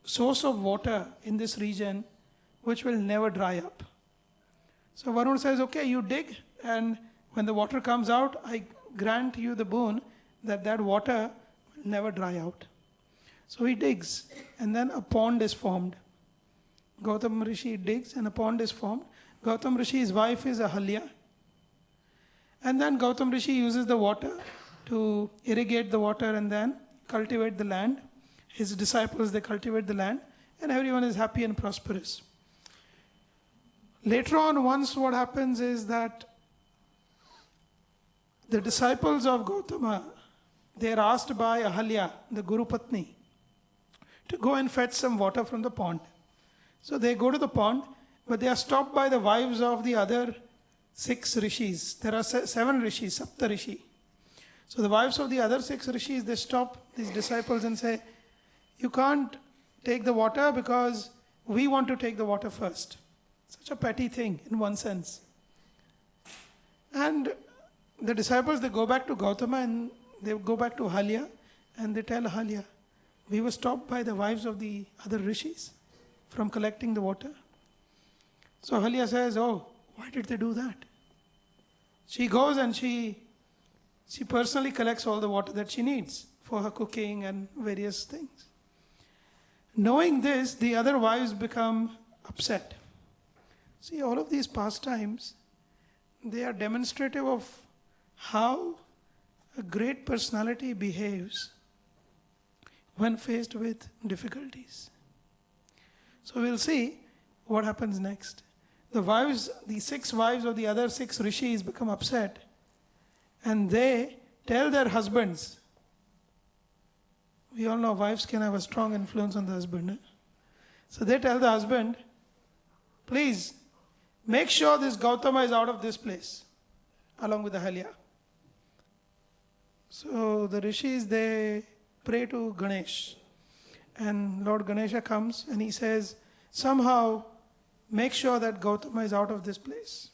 source of water in this region which will never dry up. So Varun says, okay, you dig, and when the water comes out, I grant you the boon that that water will never dry out. So he digs, and then a pond is formed. Gautam Rishi digs, and a pond is formed. Gautam Rishi's wife is Ahalya. And then Gautam Rishi uses the water to irrigate the water and then cultivate the land. His disciples, they cultivate the land, and everyone is happy and prosperous. Later on, once what happens is that the disciples of Gautama, they are asked by Ahalya, the Guru Patni, to go and fetch some water from the pond. So they go to the pond, but they are stopped by the wives of the other 6 rishis. There are 7 rishis, Sapta Rishi. So the wives of the other 6 rishis, they stop these disciples and say, you can't take the water because we want to take the water first. Such a petty thing in one sense. And the disciples, they go back to Gautama and they go back to Ahalya and they tell Ahalya, we were stopped by the wives of the other rishis from collecting the water. So Ahalya says, oh, why did they do that? She goes and she personally collects all the water that she needs for her cooking and various things. Knowing this, the other wives become upset. See, all of these pastimes, they are demonstrative of how a great personality behaves when faced with difficulties. So we'll see what happens next. The wives, the 6 wives of the other 6 rishis become upset, and they tell their husbands. We all know wives can have a strong influence on the husband. Eh? So they tell the husband, please make sure this Gautama is out of this place, along with Ahalya. So the rishis, they pray to Ganesh. And Lord Ganesha comes and he says, somehow make sure that Gautama is out of this place.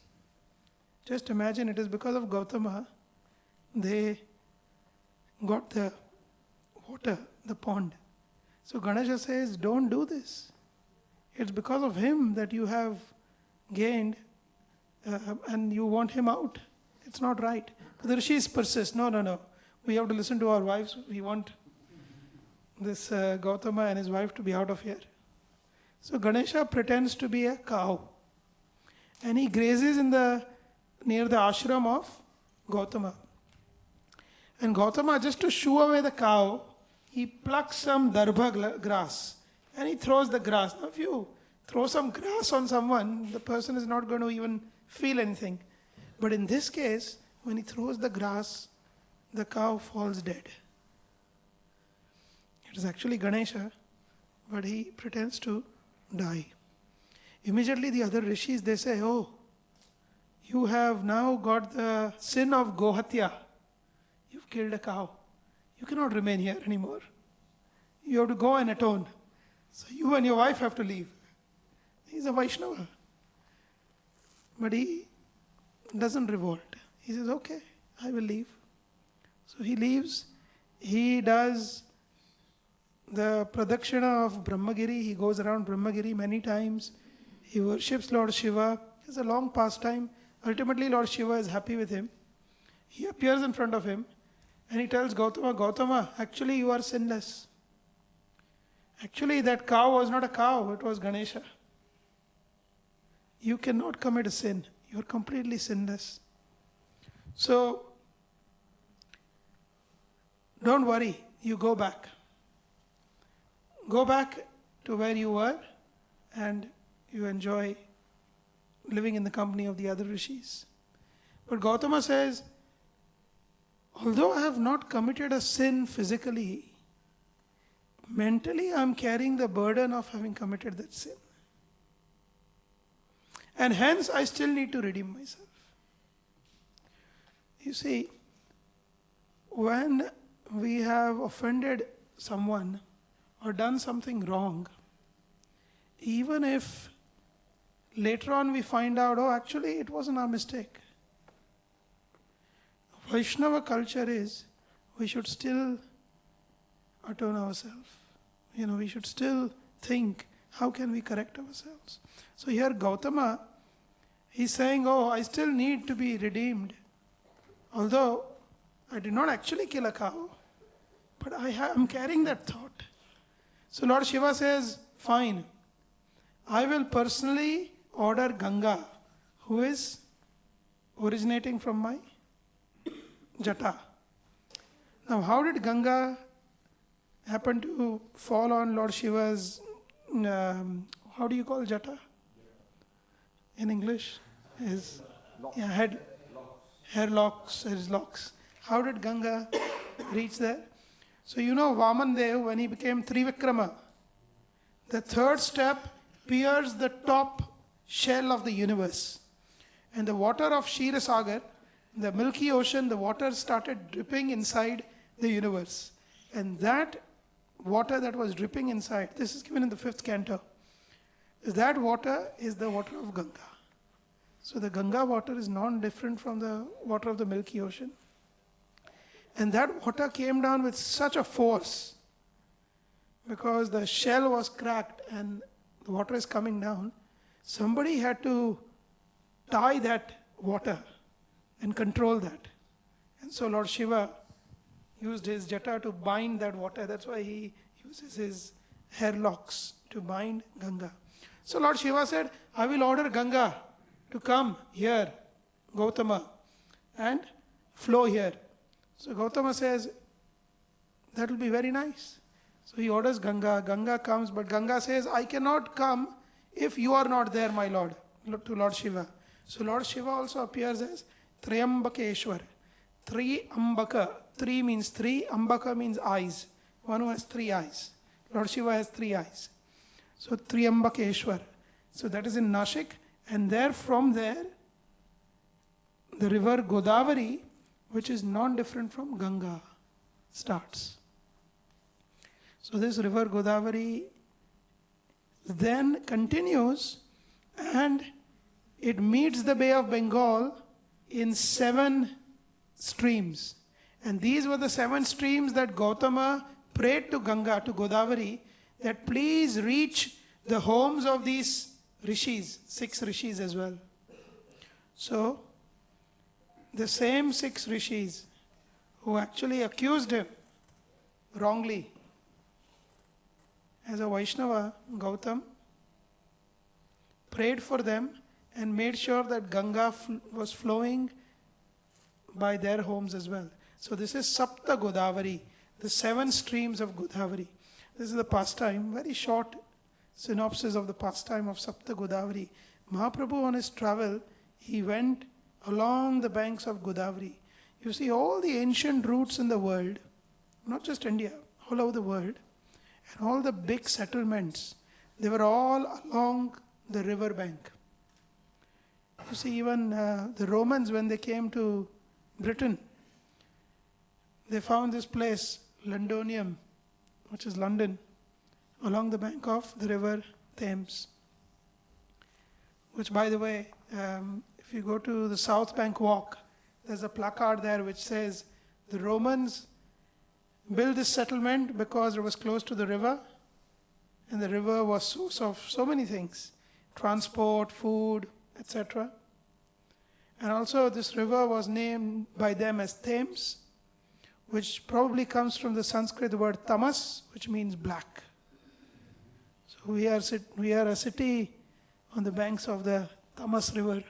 Just imagine, it is because of Gautama they got the water, the pond. So Ganesha says, don't do this. It's because of him that you have gained and you want him out. It's not right. But the rishis persist. No. We have to listen to our wives. We want this Gautama and his wife to be out of here. So Ganesha pretends to be a cow. And he grazes near the ashram of Gautama. And Gautama, just to shoo away the cow, he plucks some darbha grass and he throws the grass. Now if you throw some grass on someone, the person is not going to even feel anything. But in this case, when he throws the grass, the cow falls dead. It is actually Ganesha, but he pretends to die. Immediately the other rishis, they say, oh, you have now got the sin of Gohatya. You've killed a cow. You cannot remain here anymore. You have to go and atone. So you and your wife have to leave. He's a Vaishnava. But he doesn't revolt. He says, okay, I will leave. So he leaves. He does the pradakshina of Brahmagiri. He goes around Brahmagiri many times. He worships Lord Shiva. It's a long pastime. Ultimately, Lord Shiva is happy with him. He appears in front of him and he tells Gautama, Gautama, actually you are sinless. Actually, that cow was not a cow, it was Ganesha. You cannot commit a sin. You are completely sinless. So, don't worry, you go back. Go back to where you were and you enjoy living in the company of the other rishis. But Gautama says, although I have not committed a sin physically, mentally I am carrying the burden of having committed that sin. And hence I still need to redeem myself. You see, when we have offended someone or done something wrong, even if later on we find out, oh, actually it wasn't our mistake. Vaishnava culture is, we should still atone ourselves. We should still think, how can we correct ourselves? So here Gautama, he's saying, oh, I still need to be redeemed. Although I did not actually kill a cow, but I'm carrying that thought. So Lord Shiva says, fine, I will personally order Ganga, who is originating from my jata. Now, how did Ganga happen to fall on Lord Shiva's, how do you call jata? In English? His head, hair locks, his locks. How did Ganga reach there? So you know Vaman Dev, when he became Trivikrama, the third step pierced the top shell of the universe. And the water of Kshirosagar, the Milky Ocean, the water started dripping inside the universe. And that water that was dripping inside, this is given in the 5th canto, that water is the water of Ganga. So the Ganga water is non-different from the water of the Milky Ocean. And that water came down with such a force, because the shell was cracked and the water is coming down. Somebody had to tie that water and control that. And so Lord Shiva used his jata to bind that water. That's why he uses his hair locks to bind Ganga. So Lord Shiva said, I will order Ganga to come here, Gautama, and flow here. So Gautama says, that will be very nice. So he orders Ganga. Ganga comes, but Ganga says, I cannot come if you are not there, my Lord, to Lord Shiva. So Lord Shiva also appears as Triambakeshwar. Triambaka. Tri means three, Ambaka means eyes. One who has 3 eyes. Lord Shiva has 3 eyes. So Triambakeshwar. So that is in Nashik. And there, from there, the river Godavari, which is non-different from Ganga, starts. So this river Godavari then continues and it meets the Bay of Bengal in 7 streams. And these were the 7 streams that Gautama prayed to Ganga, to Godavari, that please reach the homes of these rishis, 6 rishis as well. So, the same 6 rishis who actually accused him wrongly as a Vaishnava, Gautam prayed for them and made sure that Ganga was flowing by their homes as well. So this is Sapta Godavari, the 7 streams of Godavari. This is the pastime, very short synopsis of the pastime of Sapta Godavari. Mahaprabhu on his travel, he went along the banks of Godavari. You see all the ancient routes in the world, not just India, all over the world, and all the big settlements, they were all along the river bank. You see, even the Romans, when they came to Britain, they found this place, Londonium, which is London, along the bank of the river Thames. Which, by the way, if you go to the South Bank Walk, there's a placard there which says, the Romans built this settlement because it was close to the river, and the river was source of so many things, transport, food, etc. And also this river was named by them as Thames, which probably comes from the Sanskrit word tamas, which means black. So we are a city on the banks of the Tamas river,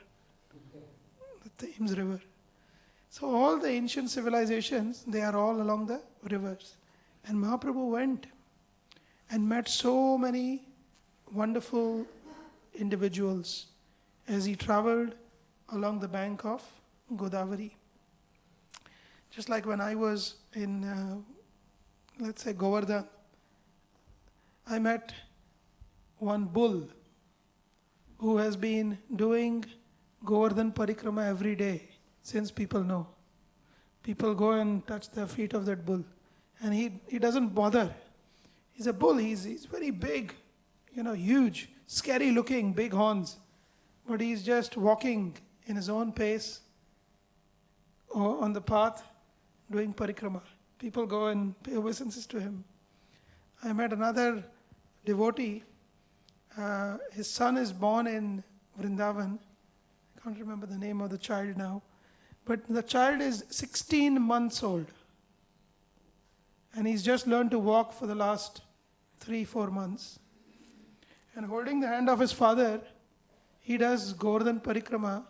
the Thames river. So all the ancient civilizations, they are all along the rivers. And Mahaprabhu went and met so many wonderful individuals as he traveled along the bank of Godavari. Just like when I was in, let's say, Govardhan, I met one bull who has been doing Govardhan Parikrama every day since people know. People go and touch the feet of that bull. And he doesn't bother. He's a bull, he's very big, huge, scary looking, big horns. But he's just walking in his own pace on the path, doing parikrama. People go and pay obeisances to him. I met another devotee, his son is born in Vrindavan. I can't remember the name of the child now. But the child is 16 months old. And he's just learned to walk for the last 3-4 months. And holding the hand of his father, he does Govardhan Parikrama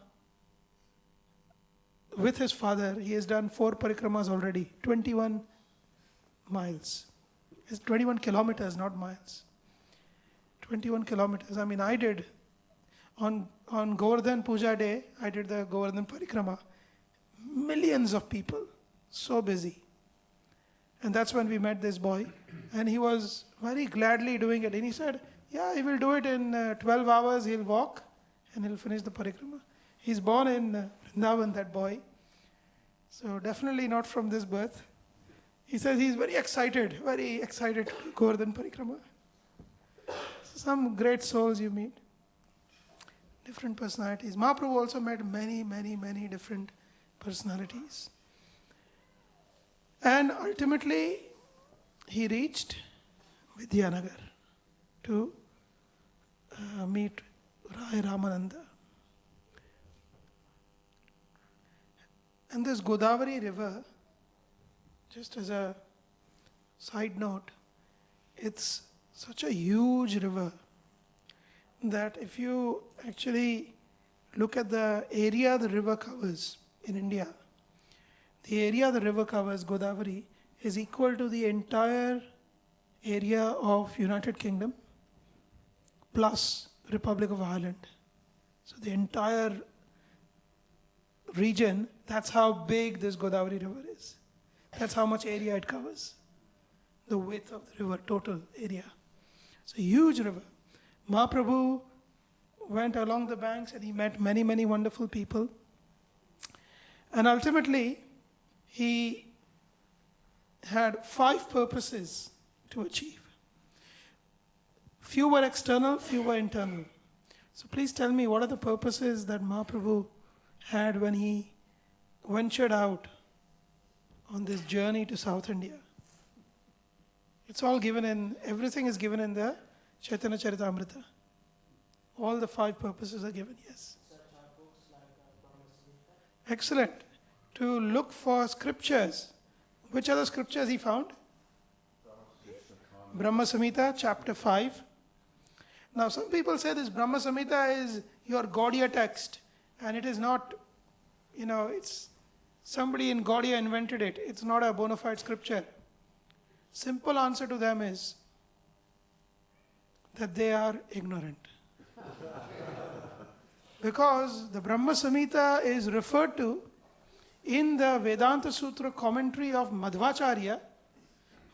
with his father. He has done 4 parikramas already, 21 miles. It's 21 kilometers, not miles. 21 kilometers. I mean, I did, on Govardhan Puja Day, I did the Govardhan Parikrama. Millions of people, so busy. And that's when we met this boy. And he was very gladly doing it. And he said, yeah, he will do it in 12 hours, he'll walk and he'll finish the parikrama. He's born in Vrindavan, that boy. So definitely not from this birth. He says he's very excited to do Govardhan Parikrama. Some great souls you meet. Different personalities. Mahaprabhu also met many, many, many different personalities. And ultimately, he reached Vidyanagar to meet Rai Ramananda. And this Godavari river, just as a side note, it's such a huge river that if you actually look at the area the river covers in India, the area the river covers, Godavari, is equal to the entire area of United Kingdom plus Republic of Ireland. So the entire region, that's how big this Godavari river is. That's how much area it covers. The width of the river, total area. It's a huge river. Mahaprabhu went along the banks and he met many, many wonderful people. And ultimately, he had 5 purposes to achieve. Few were external, few were internal. So please tell me, what are the purposes that Mahaprabhu had when he ventured out on this journey to South India? It's all given in, everything is given in the Caitanya-Caritāmṛta. All the 5 purposes are given, yes. Excellent. To look for scriptures. Which are the scriptures he found? Brahma Samhita, chapter 5. Now some people say this Brahma Samhita is your Gaudiya text, and it is not, it's somebody in Gaudiya invented it. It's not a bona fide scripture. Simple answer to them is that they are ignorant. Because the Brahma Samhita is referred to in the Vedanta Sutra commentary of Madhvacharya,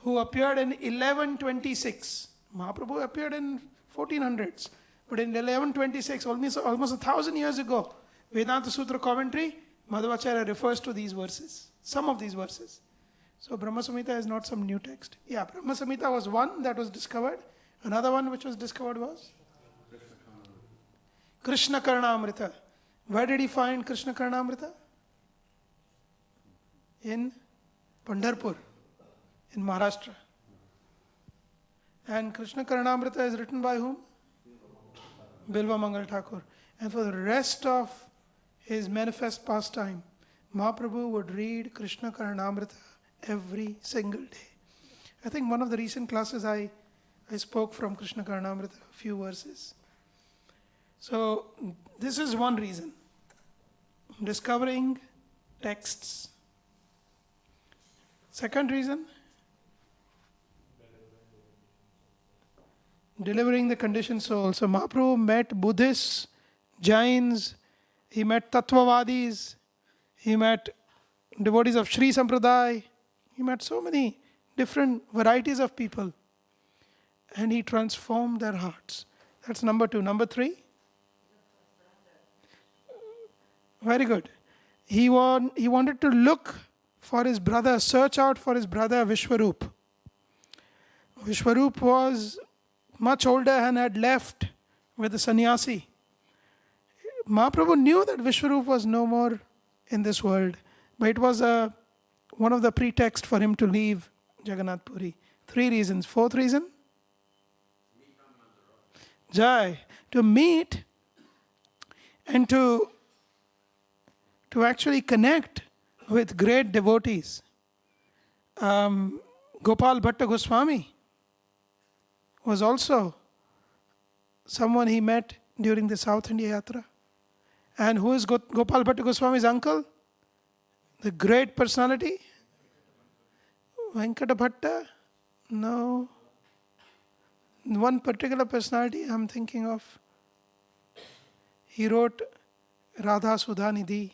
who appeared in 1126. Mahaprabhu appeared in 1400s. But in 1126, almost 1,000 years ago, Vedanta Sutra commentary, Madhvacharya refers to these verses, some of these verses. So Brahma Samhita is not some new text. Yeah, Brahma Samhita was one that was discovered. Another one which was discovered was? Krishna-Karṇāmṛta. Where did he find Krishna-Karṇāmṛta? In Pandharpur, in Maharashtra. And Krishna-Karṇāmṛta is written by whom? Bilva Mangal Thakur. And for the rest of his manifest pastime, Mahaprabhu would read Krishna-Karṇāmṛta every single day. I think one of the recent classes I spoke from Krishna-Karṇāmṛta, a few verses. So this is one reason. Discovering texts. Second reason, delivering the conditioned soul. So Mahaprabhu met Buddhists, Jains, he met Tattvavadis, he met devotees of Sri Sampradaya, he met so many different varieties of people. And he transformed their hearts. That's number 2. Number 3? Very good. He wanted to look for his brother, search out for his brother Vishwarup. Vishwarup was much older and had left with the sannyasi. Mahaprabhu knew that Vishwarup was no more in this world, but it was one of the pretexts for him to leave Jagannath Puri. 3 reasons. 4th reason? Jai, to meet and to actually connect with great devotees. Gopal Bhatta Goswami was also someone he met during the South India Yatra. And who is Gopal Bhatta Goswami's uncle? The great personality? Venkata Bhatta? No. One particular personality I'm thinking of. He wrote Radha Sudhanidhi.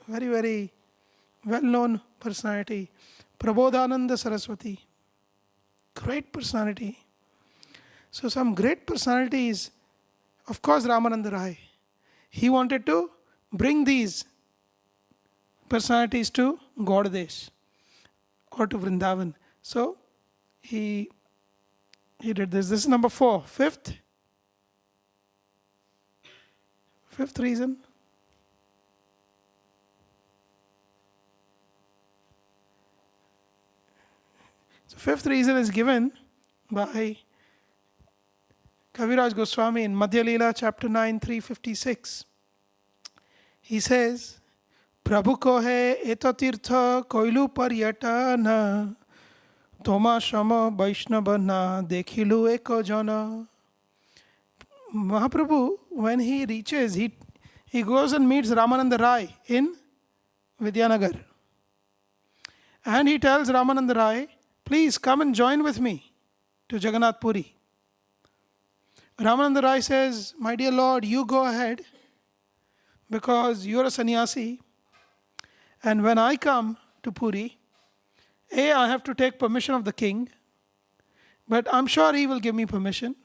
Very, very well-known personality. Prabodhananda Saraswati. Great personality. So some great personalities, of course Ramananda Rai. He wanted to bring these personalities to Gaudadesh or to Vrindavan. So he did this. This is number 4. Fifth reason. So fifth reason is given by Kaviraj Goswami in Madhya Leela chapter 9, 356. He says, Prabhu ko hai eto tirtha koilu paryatana toma shama vaishnava na dekhilu eko jana. Mahaprabhu, when he reaches, he goes and meets Ramananda Rai in Vidyanagar. And he tells Ramananda Rai, please come and join with me to Jagannath Puri. Ramananda Rai says, my dear Lord, you go ahead because you're a sannyasi. And when I come to Puri, I have to take permission of the king. But I'm sure he will give me permission.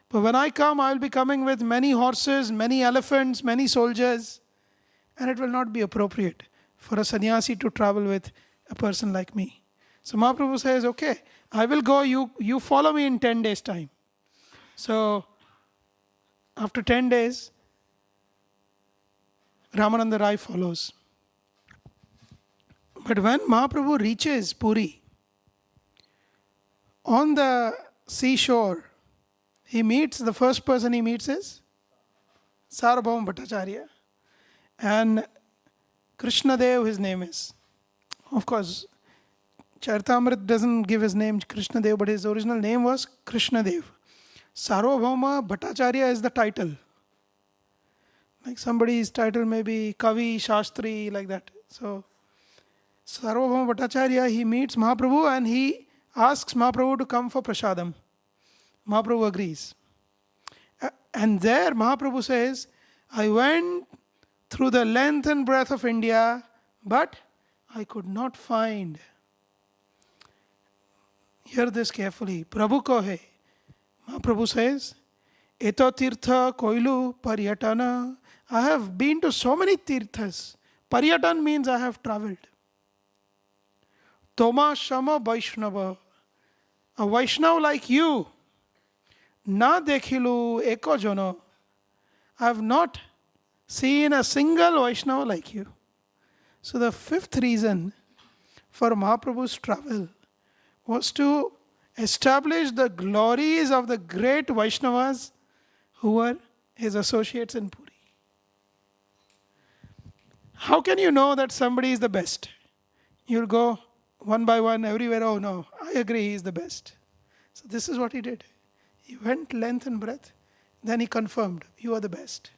But when I come, I will be coming with many horses, many elephants, many soldiers. And it will not be appropriate for a sannyasi to travel with a person like me. So Mahaprabhu says, okay, I will go, you follow me in 10 days' time. So after 10 days, Ramananda Rai follows. But when Mahaprabhu reaches Puri, on the seashore, the first person he meets is Sarvabhauma Bhattacharya. And Krishnadev, his name is. Of course, Caritāmṛta doesn't give his name Krishnadev, but his original name was Krishnadev. Sarvabhauma Bhattacharya is the title. Like somebody's title may be Kavi, Shastri, like that. So, Sarvabhauma Bhattacharya, he meets Mahaprabhu and he asks Mahaprabhu to come for prasadam. Mahaprabhu agrees. And there Mahaprabhu says, I went through the length and breadth of India, but I could not find. Hear this carefully. Prabhu ko hai. Mahaprabhu says, Eto tirtha koilu paryatana. I have been to so many tirthas. Paryatan means I have traveled. Toma shama Vaishnava. A Vaishnava like you. Na dekhilu eko jano. I have not seen a single Vaishnava like you. So the fifth reason for Mahaprabhu's travel was to establish the glories of the great Vaishnavas who were his associates in Puri. How can you know that somebody is the best? You'll go one by one everywhere, oh no, I agree he is the best. So this is what he did. He went length and breadth, then he confirmed, you are the best.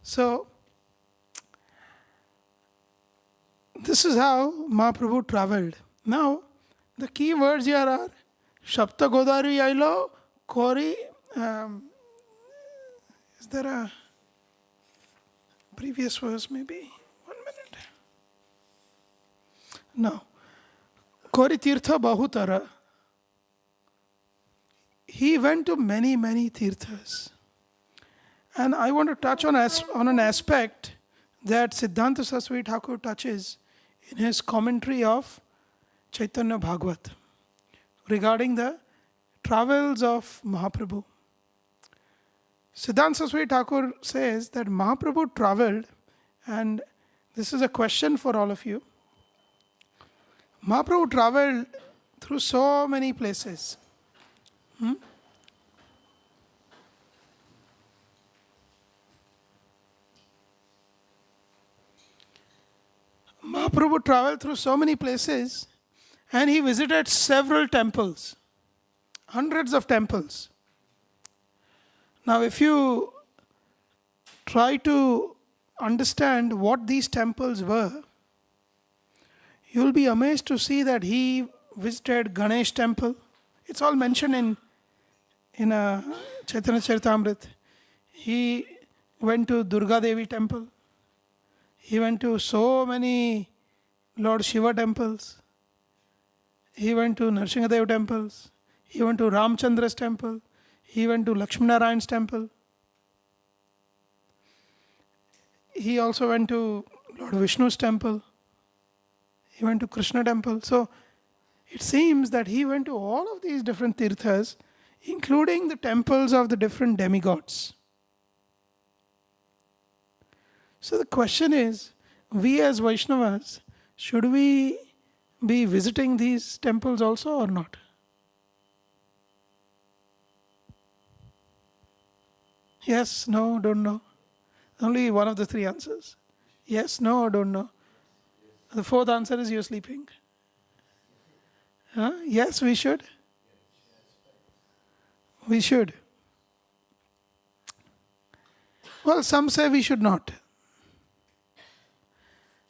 So, this is how Mahaprabhu traveled. Now, the key words here are Shapta Godari Ailo, Kori. Is there a previous verse maybe? 1 minute. No. Kori Tirtha Bahutara. He went to many, many tirthas. And I want to touch on an aspect that Siddhanta Saraswati Thakur touches in his commentary of Chaitanya Bhagavat regarding the travels of Mahaprabhu. Siddhanta Saraswati Thakur says that Mahaprabhu traveled, and this is a question for all of you. Mahaprabhu traveled through so many places. Mahaprabhu traveled through so many places and he visited several temples, hundreds of temples. Now, if you try to understand what these temples were, you'll be amazed to see that he visited Ganesh temple. It's all mentioned in Caitanya-Caritāmṛta. He went to Durga Devi temple. He went to so many Lord Shiva temples. He went to Nrsimhadev temples. He went to Ramchandra's temple. He went to Lakshminarayan's temple. He also went to Lord Vishnu's temple. He went to Krishna temple. So it seems that he went to all of these different tirthas, including the temples of the different demigods. So the question is, we as Vaishnavas, should we be visiting these temples also or not? Yes, no, don't know. Only one of the three answers. Yes, no, or don't know. The fourth answer is you're sleeping. Huh? Yes, we should. We should. Well, some say we should not.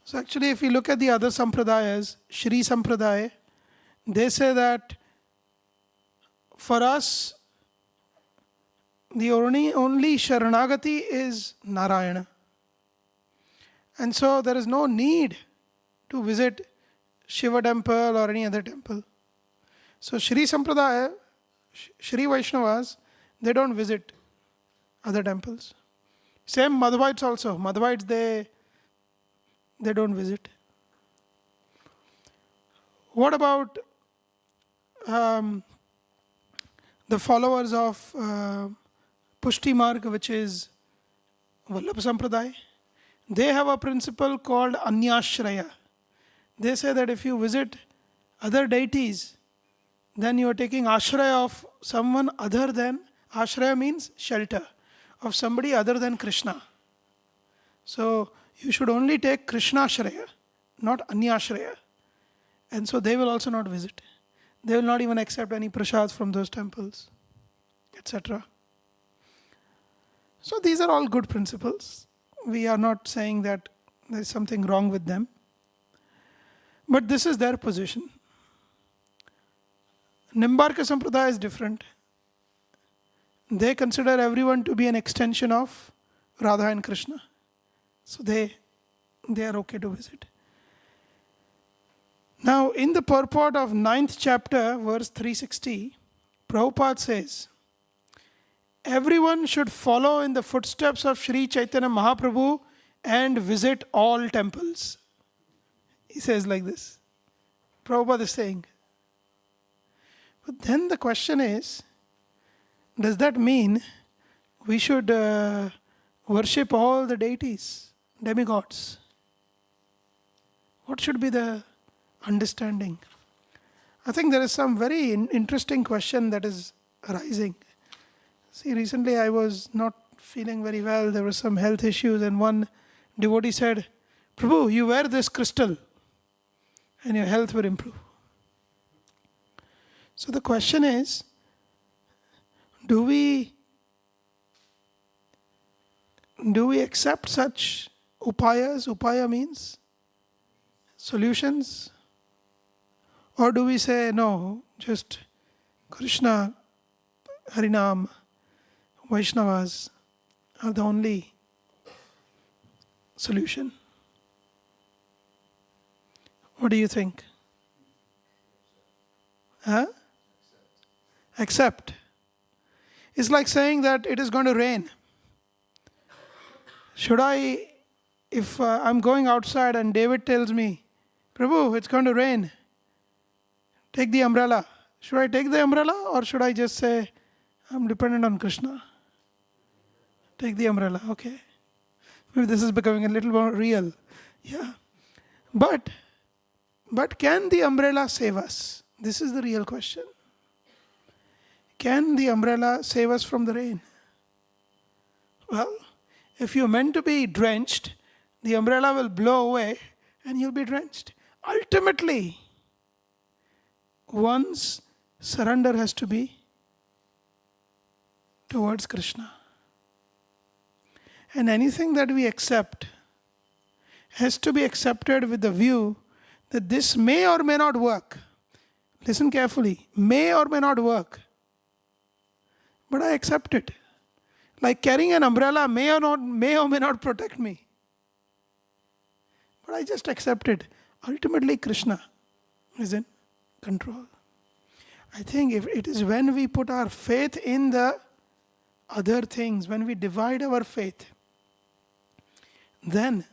So actually, if you look at the other sampradayas, Shri Sampradaya, they say that for us, the only Sharanagati is Narayana. And so there is no need to visit Shiva temple or any other temple. So Shri Sampradaya, Shri Vaishnavas, they don't visit other temples. Same Madhvites also. Madhvites, they don't visit. What about the followers of Pushti Marg, which is Vallabha Sampradaya? They have a principle called Anyashraya. They say that if you visit other deities, then you are taking ashraya of someone other than, ashraya means shelter, of somebody other than Krishna. So you should only take Krishna ashraya, not Anyashraya. And so they will also not visit. They will not even accept any prasad from those temples, etc. So these are all good principles. We are not saying that there is something wrong with them. But this is their position. Nimbarka Sampradaya is different. They consider everyone to be an extension of Radha and Krishna. So they are okay to visit. Now, in the purport of 9th chapter, verse 360, Prabhupada says, everyone should follow in the footsteps of Sri Chaitanya Mahaprabhu and visit all temples. He says like this. Prabhupada is saying. But then the question is, does that mean we should worship all the deities, demigods? What should be the understanding? I think there is some very interesting question that is arising. See, recently I was not feeling very well. There were some health issues, and one devotee said, Prabhu, you wear this crystal and your health will improve. So the question is, do we accept such upayas? Upaya means solutions. Or do we say, no, just Krishna, Harinam, Vaishnavas are the only solution? What do you think? Huh? Accept. It's like saying that it is going to rain. Should I, if I'm going outside and David tells me, Prabhu, it's going to rain, take the umbrella. Should I take the umbrella or should I just say, I'm dependent on Krishna? Take the umbrella, okay. Maybe this is becoming a little more real. Yeah. But can the umbrella save us? This is the real question. Can the umbrella save us from the rain? Well, if you're meant to be drenched, the umbrella will blow away and you'll be drenched. Ultimately, one's surrender has to be towards Krishna. And anything that we accept has to be accepted with the view that this may or may not work. Listen carefully. May or may not work. But I accept it. Like carrying an umbrella may or may not protect me. But I just accept it. Ultimately, Krishna is in control. I think if it is when we put our faith in the other things, when we divide our faith, then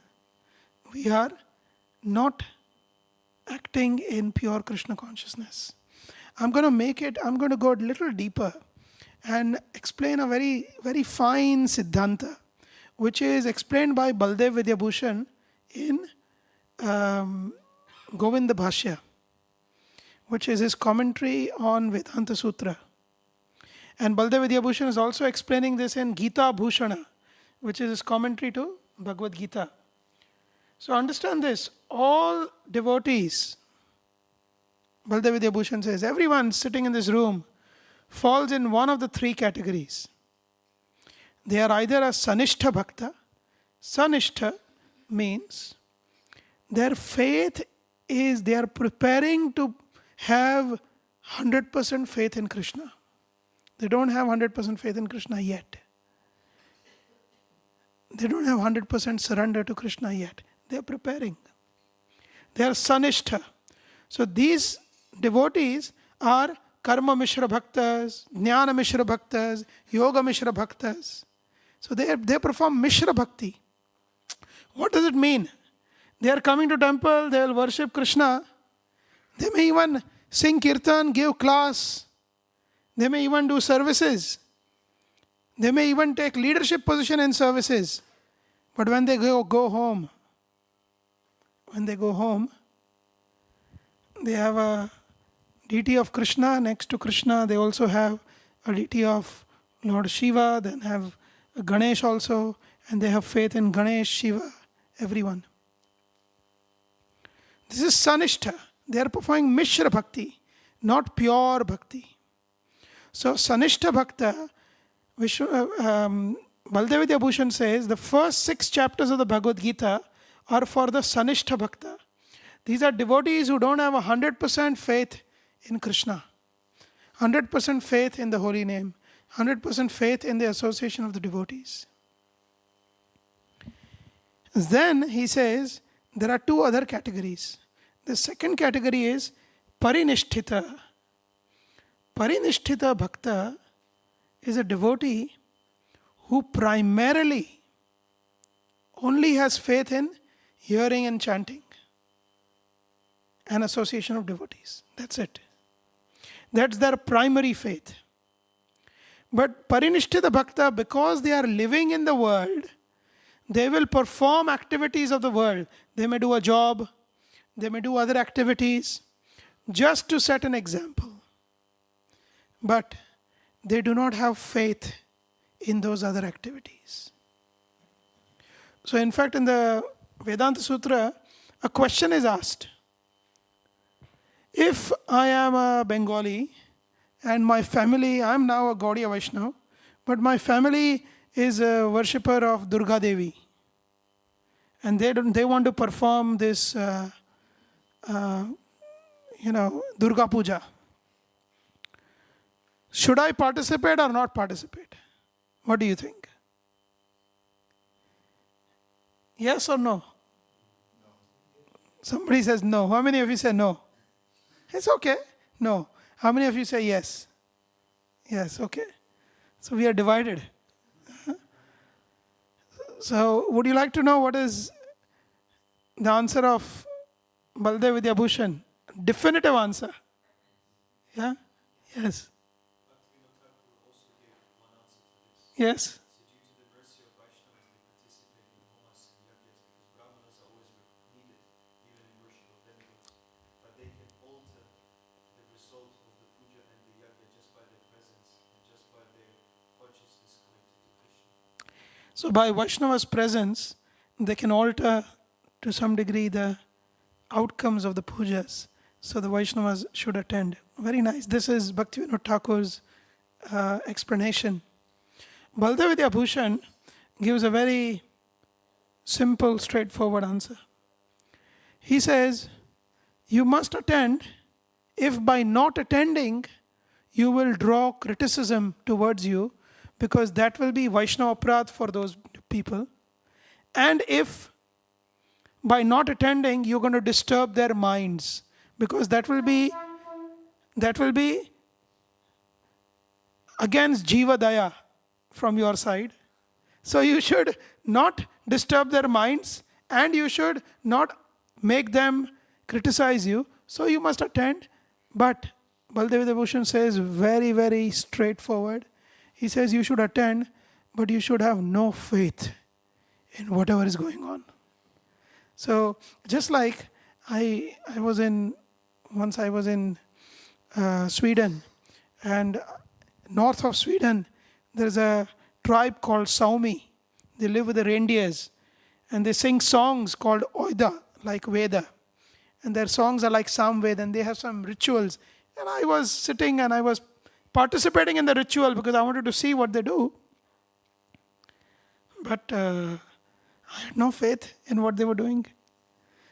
we are not acting in pure Krishna consciousness. I'm going to go a little deeper and explain a very, very fine Siddhanta, which is explained by Baldev Vidyabhushan in Govinda Bhashya, which is his commentary on Vedanta Sutra. And Baldev Vidyabhushan is also explaining this in Gita Bhushana, which is his commentary to Bhagavad Gita. So understand this, all devotees, Baldev Vidyabhushan says, everyone sitting in this room falls in one of the three categories. They are either a Sanishtha Bhakta. Sanishtha means their faith is, they are preparing to have 100% faith in Krishna. They don't have 100% faith in Krishna yet. They don't have 100% surrender to Krishna yet. They are preparing. They are Sanishtha. So these devotees are Karma Mishra Bhaktas, Jnana Mishra Bhaktas, Yoga Mishra Bhaktas. So they perform Mishra Bhakti. What does it mean? They are coming to temple, they will worship Krishna. They may even sing kirtan, give class. They may even do services. They may even take leadership position in services. But when they go home, they have a deity of Krishna. Next to Krishna, they also have a deity of Lord Shiva. Then have Ganesh also. And they have faith in Ganesh, Shiva, everyone. This is Sanishtha. They are performing Mishra Bhakti, not pure Bhakti. So Sanishtha Bhakta, Baldev Vidyabhushan says, the first 6 chapters of the Bhagavad Gita are for the Sanishtha Bhakta. These are devotees who don't have 100% faith in Krishna, 100% faith in the holy name, 100% faith in the association of the devotees. Then he says, there are 2 other categories. The second category is Parinishtita. Parinishtita Bhakta is a devotee who primarily only has faith in hearing and chanting and association of devotees. That's it. That's their primary faith. But Parinishtita Bhakta, because they are living in the world, they will perform activities of the world. They may do a job, they may do other activities, just to set an example. But they do not have faith in those other activities. So in fact, in the Vedanta Sutra, a question is asked. If I am a Bengali and my family, I am now a Gaudiya Vaishnava, but my family is a worshipper of Durga Devi, and they want to perform this, Durga Puja. Should I participate or not participate? What do you think? Yes or no? Somebody says no. How many of you say no? It's okay. No. How many of you say yes? Yes, okay. So we are divided. So would you like to know what is the answer of Baldev Vidyabhushan? Definitive answer. Yeah? Yes. Yes. So by Vaishnava's presence, they can alter to some degree the outcomes of the pujas. So the Vaishnavas should attend. Very nice. This is Bhaktivinoda Thakur's explanation. Baldev Vidyabhushan gives a very simple, straightforward answer. He says, you must attend if by not attending you will draw criticism towards you, because that will be Vaishnava Aparadh for those people. And if by not attending you're going to disturb their minds, because that will be against Jiva Daya from your side. So you should not disturb their minds, and you should not make them criticize you. So you must attend. But Baldev Vidyabhushan says very, very straightforward. He says you should attend, but you should have no faith in whatever is going on. So just like I was in Sweden, and north of Sweden there's a tribe called Saumi. They live with the reindeers, and they sing songs called Oida, like Veda. And their songs are like Samved, and they have some rituals. And I was sitting and I was participating in the ritual because I wanted to see what they do. But I had no faith in what they were doing.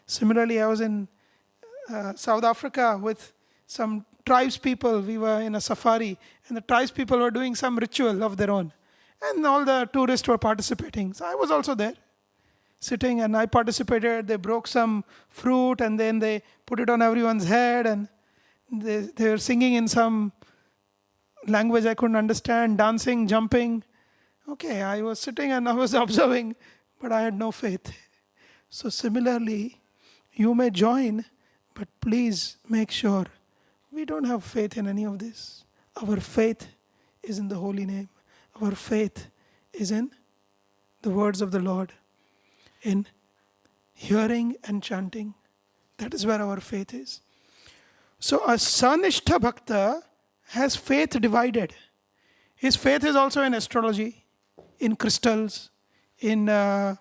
Similarly, I was in South Africa with some tribes people. We were in a safari, and the tribes people were doing some ritual of their own. And all the tourists were participating. So I was also there, sitting, and I participated. They broke some fruit, and then they put it on everyone's head, and they were singing in some language I couldn't understand, dancing, jumping. Okay, I was sitting and I was observing, but I had no faith. So similarly, you may join, but please make sure we don't have faith in any of this. Our faith is in the holy name. Our faith is in the words of the Lord, in hearing and chanting. That is where our faith is. So a Sanishta Bhakta has faith divided. His faith is also in astrology, in crystals, in what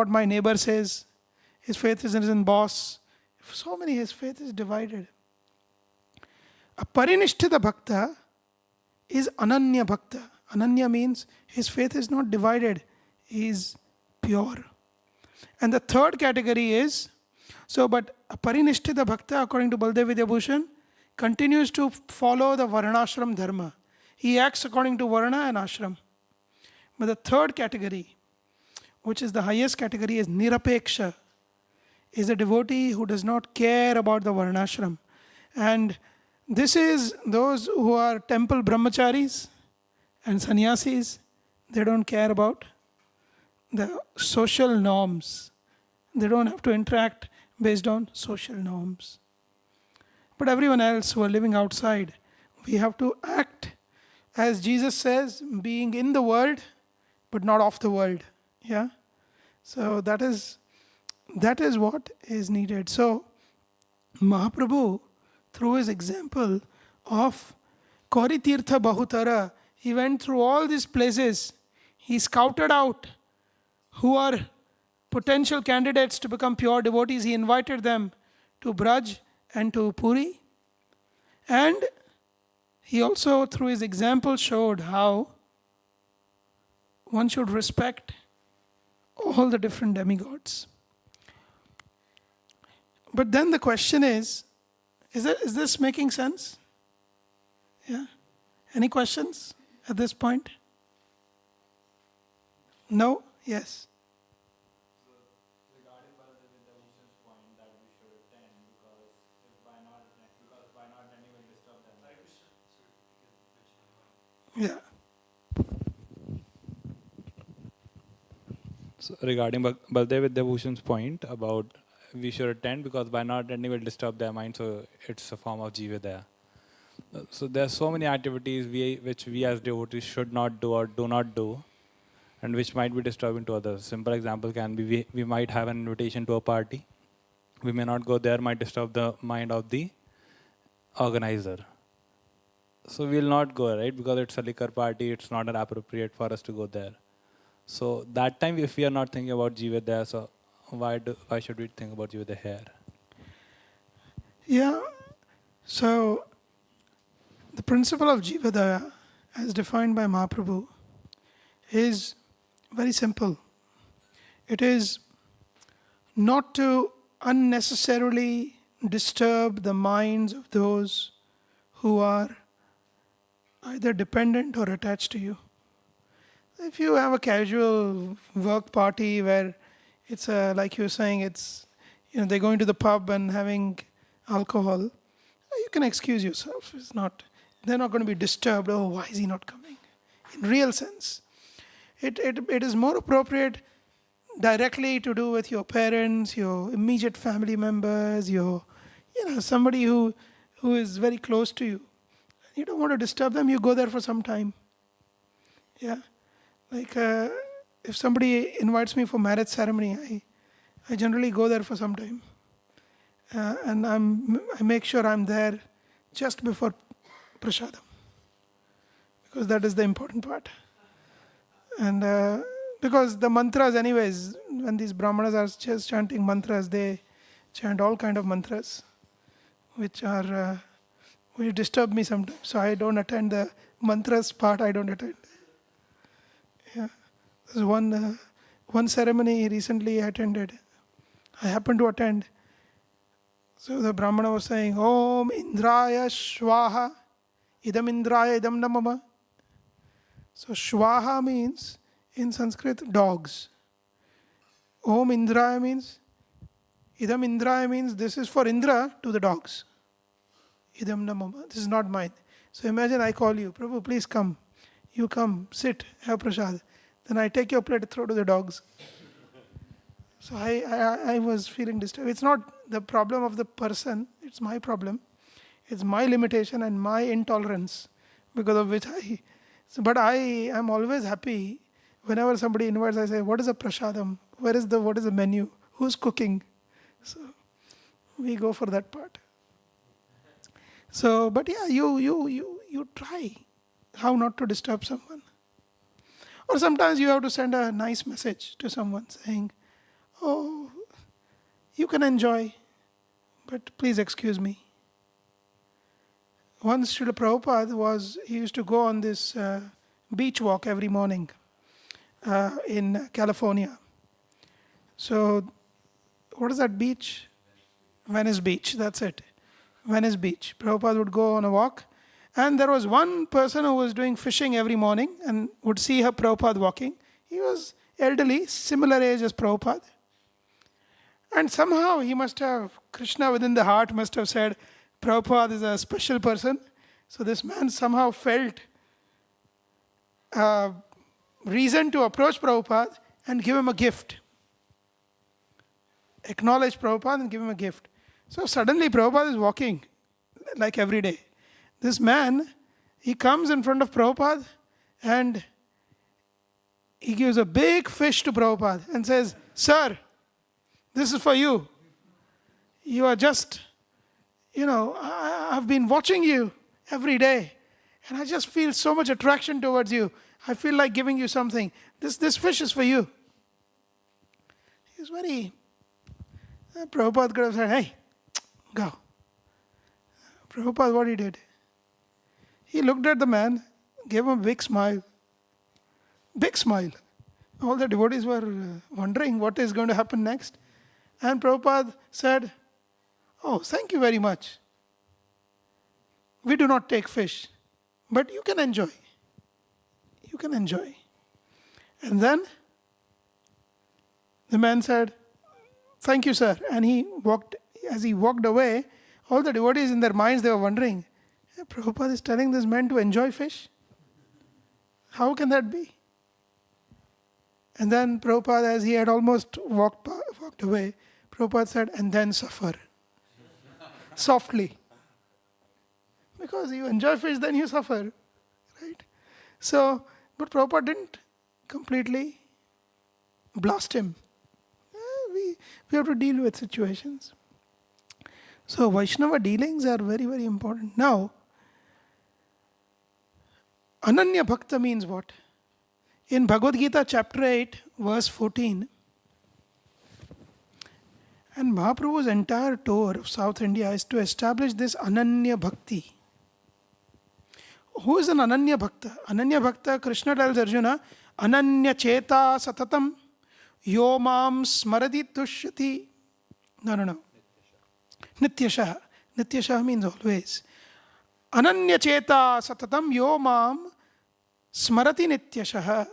my neighbor says. His faith is in boss. So many, his faith is divided. A Parinishtita Bhakta is Ananya Bhakta. Ananya means his faith is not divided, he is pure. And the third category is, but a Parinishtita Bhakta, according to Baldev Vidyabhushan, continues to follow the Varnashram Dharma. He acts according to Varna and Ashram. But the third category, which is the highest category, is Nirapeksha, is a devotee who does not care about the Varnashram. And this is those who are temple brahmacharis and sannyasis. They don't care about the social norms. They don't have to interact based on social norms. But everyone else who are living outside, we have to act, as Jesus says, being in the world, but not of the world. Yeah? So that is what is needed. So Mahaprabhu, through his example of Koritirtha Bahutara, he went through all these places. He scouted out who are potential candidates to become pure devotees. He invited them to Braj and to Puri. And he also, through his example, showed how one should respect all the different demigods. But then the question is this making sense? Yeah? Any questions at this point? No? Yes? Regarding Bharatavitya's point that we should attend, because by not attending will disturb them. Yeah. So regarding Baldev Vidyabhushan's point about we should attend because by not attending will disturb their mind, so it's a form of Jividaya. So there are so many activities which we as devotees should not do or do not do, and which might be disturbing to others. Simple example can be we might have an invitation to a party. We may not go there, might disturb the mind of the organizer. So we will not go, right? Because it's a liquor party, it's not appropriate for us to go there. So that time, if we are not thinking about Jividaya, so why should we think about Jivadaya here? Yeah, so the principle of Jivadaya, as defined by Mahaprabhu, is very simple. It is not to unnecessarily disturb the minds of those who are either dependent or attached to you. If you have a casual work party where it's like you were saying, it's they're going to the pub and having alcohol, you can excuse yourself. They're not going to be disturbed. Oh, why is he not coming? In real sense, it is more appropriate directly to do with your parents, your immediate family members, somebody who is very close to you. You don't want to disturb them. You go there for some time. Yeah, like if somebody invites me for marriage ceremony, I generally go there for some time, and I make sure I'm there just before prasadam, because that is the important part. And because the mantras, anyways, when these brahmanas are just chanting mantras, they chant all kind of mantras, which disturb me sometimes. So I don't attend the mantras part. I don't attend. Yeah, there's one ceremony recently I attended. I happened to attend. So the brahmana was saying, Om Indraya Shwaha, Idam Indraya Idam Namama. So Shwaha means, in Sanskrit, dogs. Om Indraya means, Idam Indraya means, this is for Indra to the dogs. Idam Namama, this is not mine. So imagine I call you, Prabhu, please come. You come, sit, have prasad. Then I take your plate, throw to the dogs. So I was feeling disturbed. It's not the problem of the person, it's my problem. It's my limitation and my intolerance, because of which but I am always happy. Whenever somebody invites, I say, what is a prasadam? What is the menu? Who's cooking? So we go for that part. So, but yeah, you try how not to disturb someone. Or sometimes you have to send a nice message to someone saying, oh, you can enjoy, but please excuse me. Once Srila Prabhupada he used to go on this beach walk every morning in California. So, what is that beach? Venice Beach, that's it. Venice Beach. Prabhupada would go on a walk, and there was one person who was doing fishing every morning and would see her Prabhupada walking. He was elderly, similar age as Prabhupada. And somehow Krishna within the heart must have said, Prabhupada is a special person. So this man somehow felt reason to approach Prabhupada and give him a gift. Acknowledge Prabhupada and give him a gift. So suddenly Prabhupada is walking like every day. This man, he comes in front of Prabhupada and he gives a big fish to Prabhupada and says, Sir, this is for you. You are just, I've been watching you every day and I just feel so much attraction towards you. I feel like giving you something. This fish is for you. He was Prabhupada could have said, hey, go. Prabhupada, what he did? He looked at the man, gave him a big smile. Big smile. All the devotees were wondering what is going to happen next. And Prabhupada said, oh, thank you very much. We do not take fish, but you can enjoy. You can enjoy. And then the man said, thank you, sir. And as he walked away, all the devotees in their minds, they were wondering, Prabhupada is telling this man to enjoy fish? How can that be? And then Prabhupada, as he had almost walked away, Prabhupada said, and then suffer. Softly. Because you enjoy fish, then you suffer. Right? So, but Prabhupada didn't completely blast him. We have to deal with situations. So Vaishnava dealings are very, very important. Now, Ananya Bhakta means what? In Bhagavad Gita chapter 8, verse 14, And Mahaprabhu's entire tour of South India is to establish this Ananya Bhakti. Who is an Ananya Bhakta? Ananya Bhakta, Krishna tells Arjuna, Ananya Cheta Satatam Yo Mam Smaradi Tushyati. No. Nityashaha. Nityashaha means always. Ananya Cheta Satatam Yo Mam Smarati Nityashaha.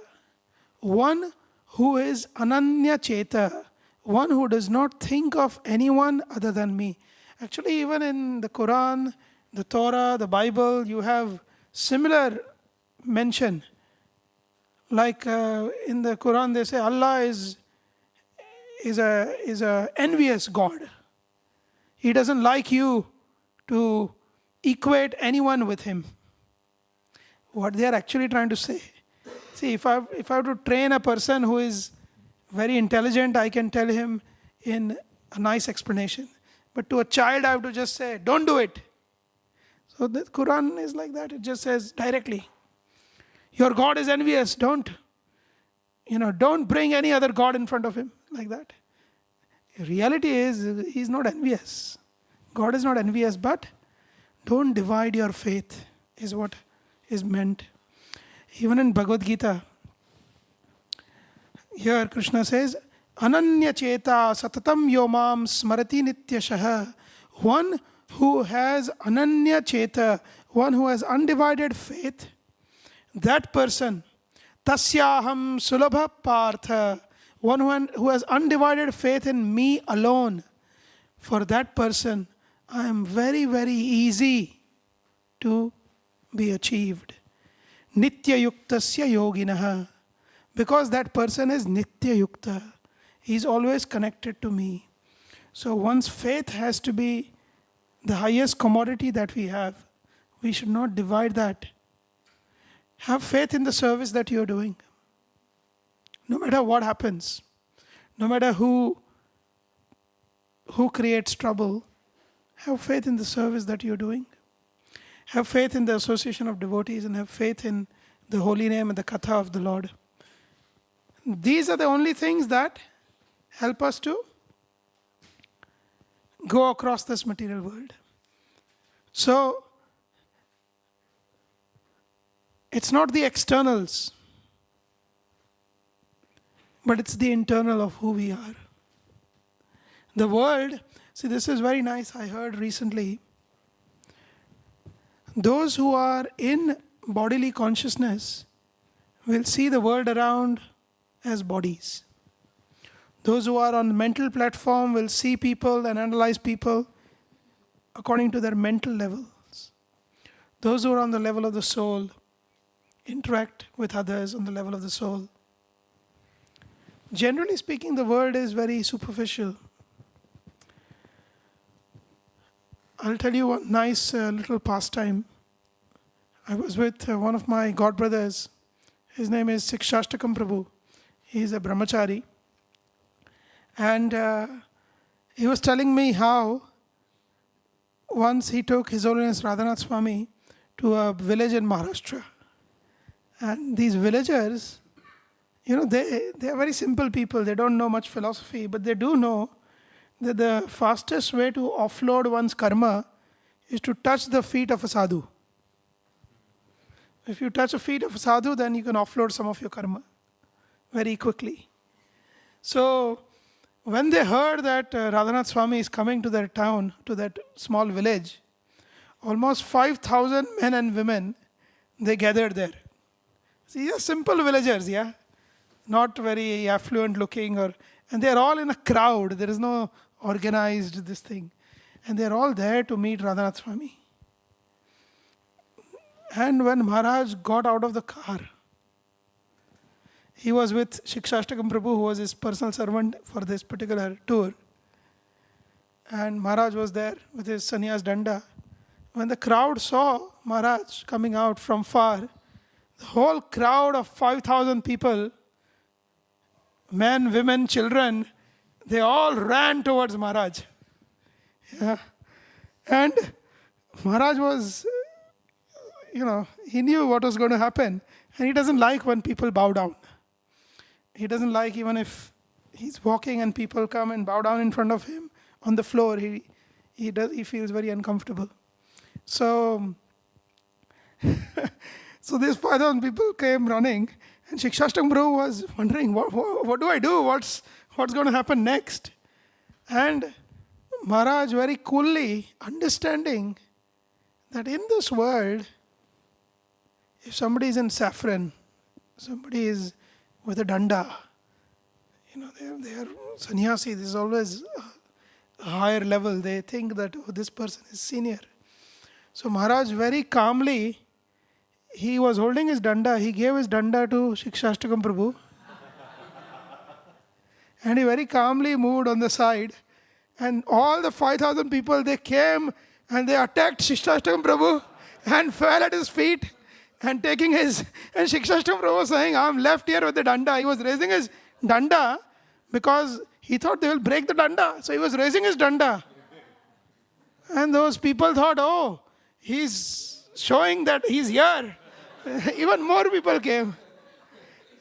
One who is Ananya Cheta, one who does not think of anyone other than me. Actually, even in the Quran, the Torah, the Bible, you have similar mention. Like in the Quran, they say Allah is a envious God. He doesn't like you to equate anyone with him. What they are actually trying to say. See, if I have to train a person who is very intelligent, I can tell him in a nice explanation. But to a child, I have to just say, don't do it. So the Quran is like that. It just says directly, your God is envious. Don't bring any other God in front of him like that. The reality is, he's not envious. God is not envious, but don't divide your faith is what is meant. Even in Bhagavad Gita, here Krishna says, Ananya Cheta Satatam Yomam Smarati Nityashaha. One who has Ananya Cheta, one who has undivided faith, that person, Tasyaham Sulabha Partha, one who has undivided faith in me alone, for that person, I am very, very easy to be achieved. Nitya Yuktasya Yoginaha. Because that person is Nitya Yukta. He is always connected to me. So one's faith has to be the highest commodity that we have. We should not divide that. Have faith in the service that you are doing. No matter what happens, no matter who creates trouble, have faith in the service that you are doing. Have faith in the association of devotees and have faith in the holy name and the katha of the Lord. These are the only things that help us to go across this material world. So, it's not the externals, but it's the internal of who we are. The world, see, this is very nice. I heard recently, those who are in bodily consciousness will see the world around as bodies. Those who are on the mental platform will see people and analyze people according to their mental levels. Those who are on the level of the soul interact with others on the level of the soul. Generally speaking, the world is very superficial. I'll tell you one nice little pastime. I was with one of my godbrothers. His name is Sikshashtakam Prabhu. He is a brahmachari. And he was telling me how once he took His Holiness Radhanath Swami to a village in Maharashtra. And these villagers, they are very simple people. They don't know much philosophy, but they do know that the fastest way to offload one's karma is to touch the feet of a sadhu. If you touch the feet of a sadhu, then you can offload some of your karma very quickly. So, when they heard that Radhanath Swami is coming to their town, to that small village, almost 5,000 men and women, they gathered there. See, these are simple villagers, yeah? Not very affluent looking, and they are all in a crowd. There is no organized this thing. And they are all there to meet Radhanath Swami. And when Maharaj got out of the car, he was with Sikshashtakam Prabhu, who was his personal servant for this particular tour. And Maharaj was there with his sannyas danda. When the crowd saw Maharaj coming out from far, the whole crowd of 5,000 people, men, women, children, they all ran towards Maharaj. Yeah. And Maharaj was, he knew what was going to happen. And he doesn't like when people bow down. He doesn't like even if he's walking and people come and bow down in front of him on the floor. He feels very uncomfortable. So, so these 5,000 people came running, and Shikshashtakam Prabhu was wondering, what do I do? What's going to happen next? And Maharaj very coolly understanding that in this world, if somebody is in saffron, somebody is with a danda, they are sannyasi, this is always a higher level. They think that this person is senior. So Maharaj very calmly, he was holding his danda, he gave his danda to Shikshashtakam Prabhu. And he very calmly moved on the side. And all the 5,000 people, they came and they attacked Shikshashtakam Prabhu and fell at his feet and taking his... And Shikshashtakam Prabhu was saying, I'm left here with the danda. He was raising his danda because he thought they will break the danda. So he was raising his danda. And those people thought, oh, he's showing that he's here. Even more people came.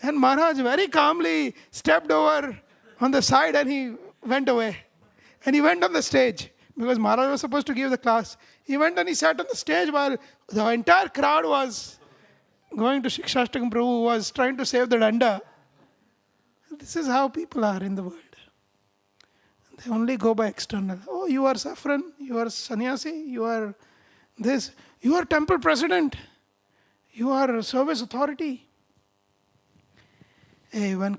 And Maharaj very calmly stepped over on the side and he went away. And he went on the stage because Maharaj was supposed to give the class. He went and he sat on the stage while the entire crowd was going to Shikshashtakam Prabhu, who was trying to save the danda. This is how people are in the world. They only go by external. Oh, you are saffron, you are sannyasi, you are this, you are temple president, you are service authority. Hey, when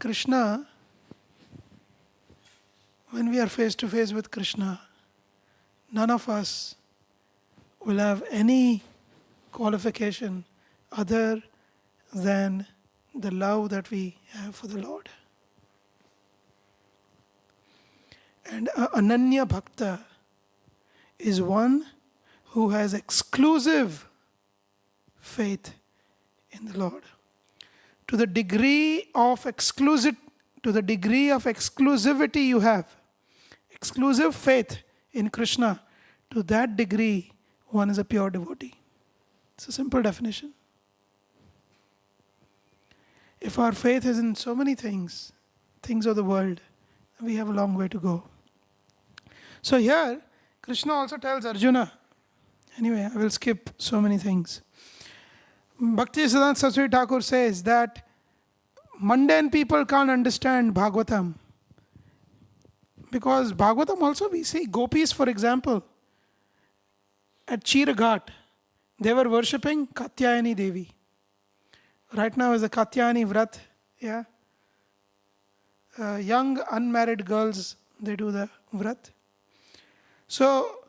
we are face to face with Krishna, none of us will have any qualification other than the love that we have for the Lord. And Ananya Bhakta is one who has exclusive faith in the Lord. To the degree of exclusivity you have, exclusive faith in Krishna, to that degree one is a pure devotee. It's a simple definition. If our faith is in so many things of the world, we have a long way to go. So here, Krishna also tells Arjuna, anyway, I will skip so many things. Bhaktisiddhanta Saraswati Thakur says that mundane people can't understand Bhagavatam. Because Bhagavatam also, we see gopis, for example, at Chiraghat, they were worshipping Katyayani Devi. Right now is the Katyayani Vrat. Yeah. Young unmarried girls, they do the Vrat. So,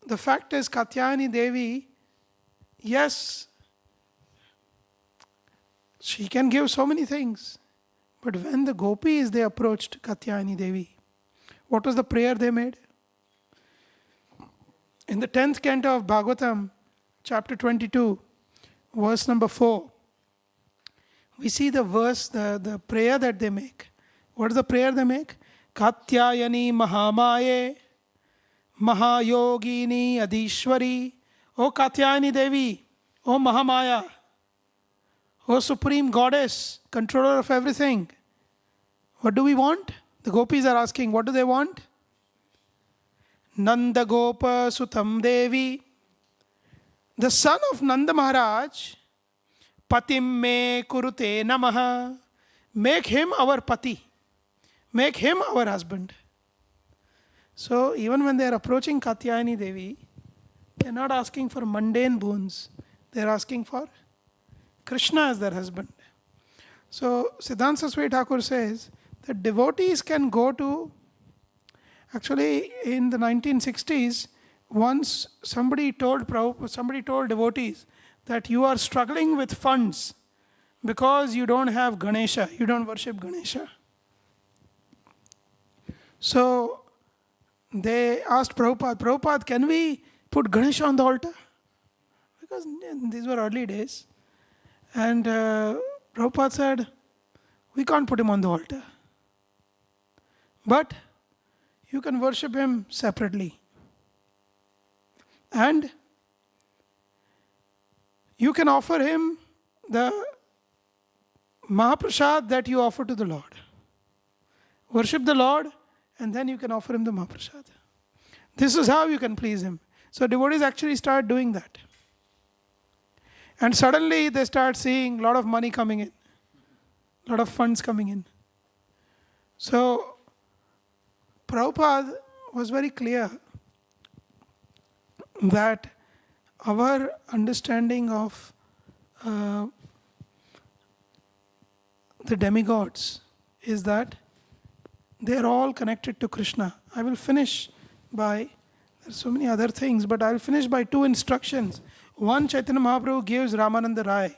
the fact is Katyayani Devi, yes, she can give so many things. But when the gopis, they approached Katyayani Devi, what was the prayer they made? In the 10th canto of Bhagavatam, chapter 22, verse number 4, we see the verse, the prayer that they make. What is the prayer they make? Katyayani Mahamaye, Mahayogini Adishwari, O Katyayani Devi, O Mahamaya, O Supreme Goddess, controller of everything. What do we want? The gopis are asking, what do they want? Nanda Gopa Sutam Devi, the son of Nanda Maharaj, Patim me kurute namaha, make him our pati, make him our husband. So even when they are approaching Katyayani Devi, they are not asking for mundane boons, they are asking for Krishna as their husband. So Siddhanta Saraswati Thakur says that devotees can go to, actually in the 1960s, once somebody told devotees that you are struggling with funds because you don't have Ganesha, you don't worship Ganesha. So they asked Prabhupada, can we put Ganesha on the altar? Because these were early days. And Prabhupada said, we can't put him on the altar. But you can worship him separately. And you can offer him the Mahaprasad that you offer to the Lord. Worship the Lord, and then you can offer Him the Mahaprasad. This is how you can please Him. So devotees actually start doing that. And suddenly they start seeing a lot of money coming in, a lot of funds coming in. So Prabhupada was very clear that our understanding of the demigods is that they are all connected to Krishna. I will finish by, there's so many other things, but I'll finish by two instructions. One, Chaitanya Mahaprabhu gives Ramananda Rai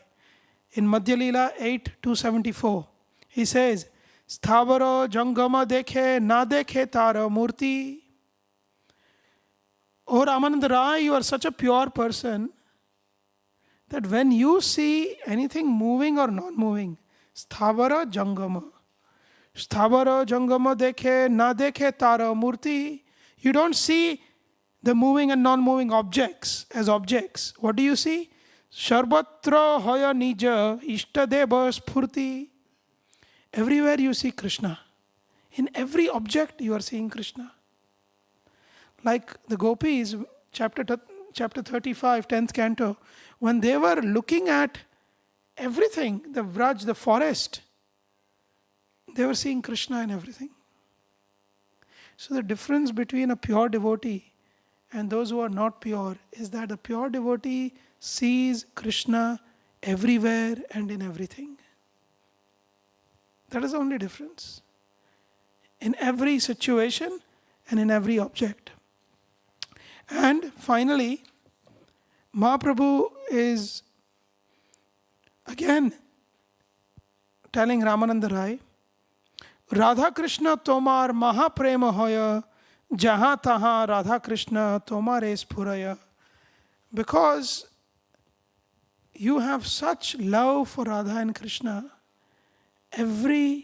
in Madhya Leela 8.274. He says, Sthavaro jangama dekhe na dekhe tara murti. Oh Ramananda Rai, you are such a pure person that when you see anything moving or non-moving, Sthavara jangama. Sthavara jangama dekhe na dekhe tara murti. You don't see the moving and non-moving objects as objects. What do you see? Sharbatra hoya nija ishtadeva spurti. Everywhere you see Krishna. In every object you are seeing Krishna. Like the gopis, chapter 35, 10th canto, when they were looking at everything, the Vraj, the forest, they were seeing Krishna in everything. So the difference between a pure devotee and those who are not pure is that a pure devotee sees Krishna everywhere and in everything. That is the only difference. In every situation and in every object. And finally, Mahaprabhu is again telling Ramananda Rai, Radha Krishna tomar mahaprema hoya, jaha taha Radha Krishna tomare spuraya. Because you have such love for Radha and Krishna, everywhere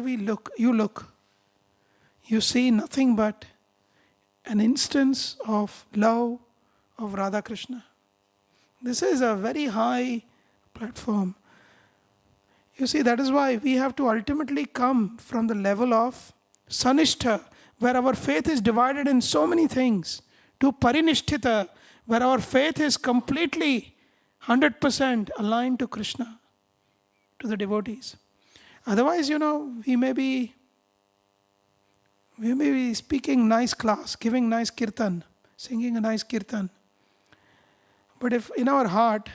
we look, you see nothing but an instance of love of Radha Krishna. This is a very high platform. You see, that is why we have to ultimately come from the level of Sanishtha, where our faith is divided in so many things, to Parinishtita, where our faith is completely 100% aligned to Krishna, to the devotees. Otherwise, we may be speaking nice class, giving nice kirtan, singing a nice kirtan. But if in our heart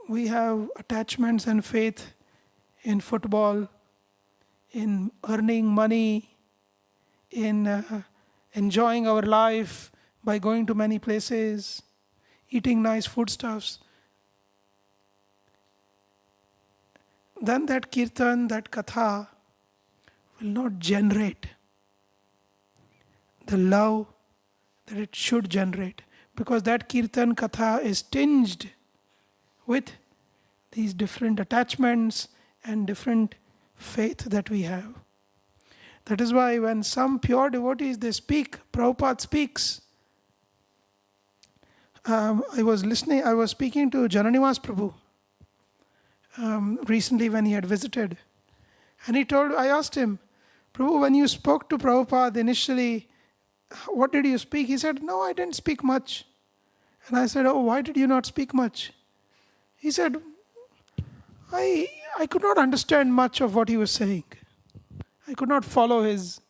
we have attachments and faith in football, in earning money, in enjoying our life by going to many places, eating nice foodstuffs, then that kirtan, that katha will not generate the love that it should generate. Because that kirtan katha is tinged with these different attachments and different faith that we have. That is why when some pure devotees, they speak, Prabhupada speaks. I was speaking to Jananivas Prabhu recently when he had visited. And I asked him, Prabhu, when you spoke to Prabhupada initially, what did you speak? He said, no, I didn't speak much. And I said, oh, why did you not speak much? He said, I could not understand much of what he was saying. I could not follow his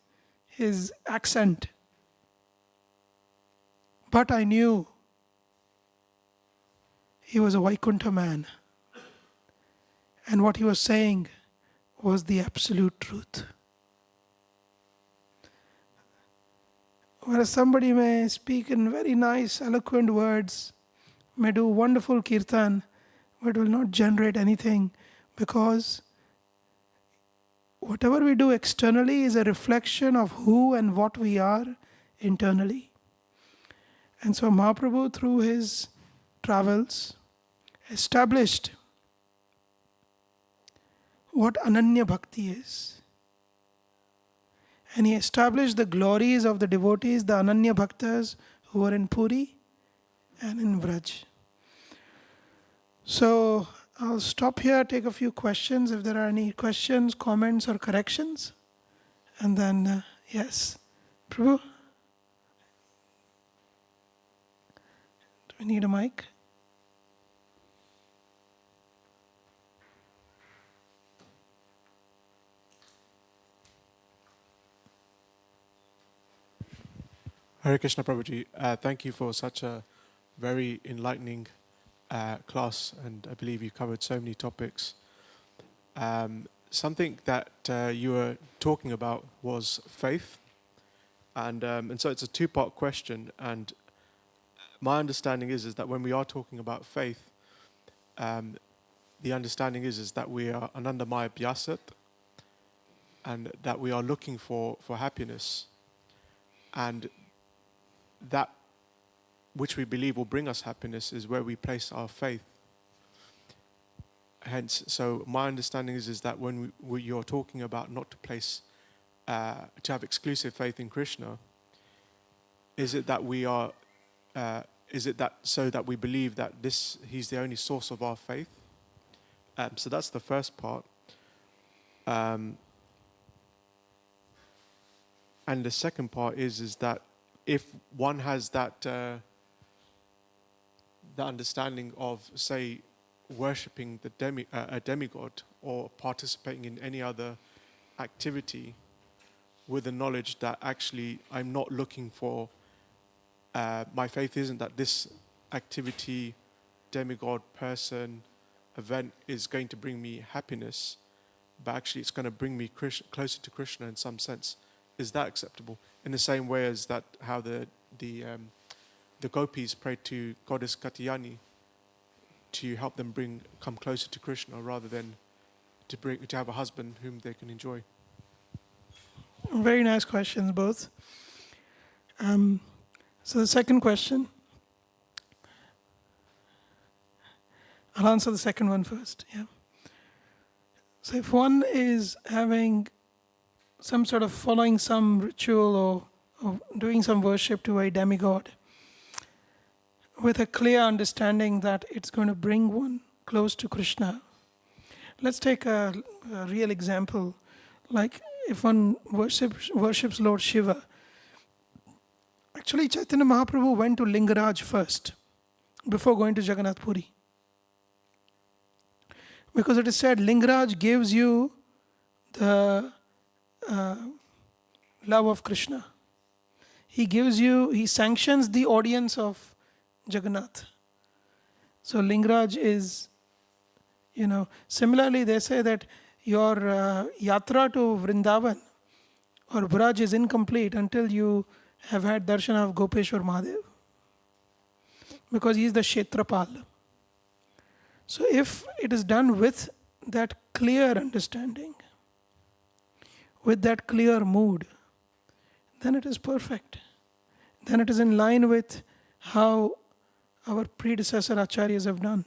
accent. But I knew he was a Vaikuntha man. And what he was saying was the absolute truth. Whereas somebody may speak in very nice, eloquent words, may do wonderful kirtan, but will not generate anything, because whatever we do externally is a reflection of who and what we are internally. And so Mahaprabhu, through his travels, established what Ananya Bhakti is. And he established the glories of the devotees, the Ananya Bhaktas who were in Puri and in Vraj. So I'll stop here, take a few questions if there are any questions, comments, or corrections. And then, yes. Prabhu? Do we need a mic? Hare Krishna Prabhuji, thank you for such a very enlightening class, and I believe you covered so many topics. Something that you were talking about was faith, and so it's a two-part question. And my understanding is that when we are talking about faith, the understanding is that we are anandamaya bhyasat, and that we are looking for happiness, and that which we believe will bring us happiness is where we place our faith. Hence, so my understanding is that when you're talking about not to place, to have exclusive faith in Krishna, is it that we are, is it that so that we believe that he's the only source of our faith? So that's the first part. And the second part is that if one has that the understanding of, say, worshipping a demigod or participating in any other activity with the knowledge that actually I'm not looking for, my faith isn't that this activity, demigod, person, event is going to bring me happiness, but actually it's going to bring me closer to Krishna in some sense. Is that acceptable? In the same way as that, how the gopis prayed to goddess Katyayani to help them come closer to Krishna, rather than to have a husband whom they can enjoy. Very nice questions, both. So the second question, I'll answer the second one first. Yeah. So if one is having some sort of following some ritual or doing some worship to a demigod with a clear understanding that it's going to bring one close to Krishna. Let's take a real example. Like if one worships Lord Shiva. Actually, Chaitanya Mahaprabhu went to Lingaraj first before going to Jagannath Puri. Because it is said Lingaraj gives you the love of Krishna. He sanctions the audience of Jagannath. So Lingaraj is, similarly they say that your yatra to Vrindavan or Braj is incomplete until you have had darshan of Gopeshwar Mahadev. Because he is the Kshetrapal. So if it is done with that clear understanding, with that clear mood, then it is perfect. Then it is in line with how our predecessor acharyas have done.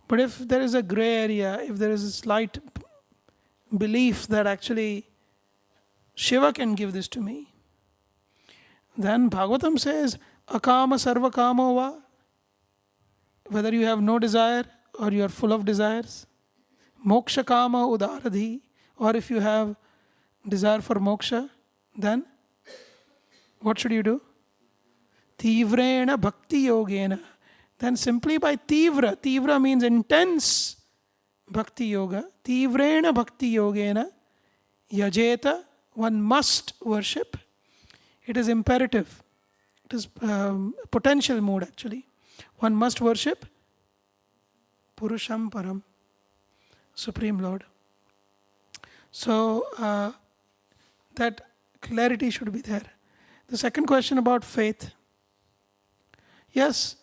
But if there is a gray area, if there is a slight belief that actually Shiva can give this to me, then Bhagavatam says, akama sarva kamo va, whether you have no desire or you are full of desires, moksha kama udaradhi, or if you have desire for moksha, then what should you do? Tivrena bhakti yogena. Then simply by tivra means intense bhakti yoga, tivrena bhakti yogena, yajeta, one must worship. It is imperative. It is potential mood actually. One must worship Purusham Param, Supreme Lord. So that clarity should be there. The second question about faith. Yes,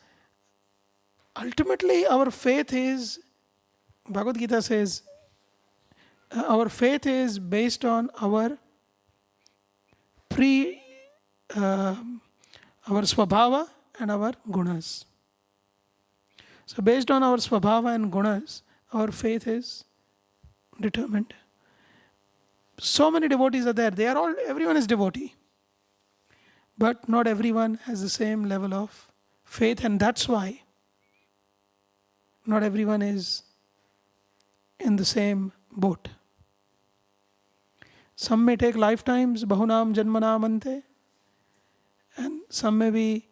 ultimately our faith is, Bhagavad Gita says, our faith is based on our swabhava and our gunas. So based on our swabhava and gunas, our faith is determined. So many devotees are there. Everyone is devotee. But not everyone has the same level of faith, and that's why not everyone is in the same boat. Some may take lifetimes, bahunam janmanam ante, and some may be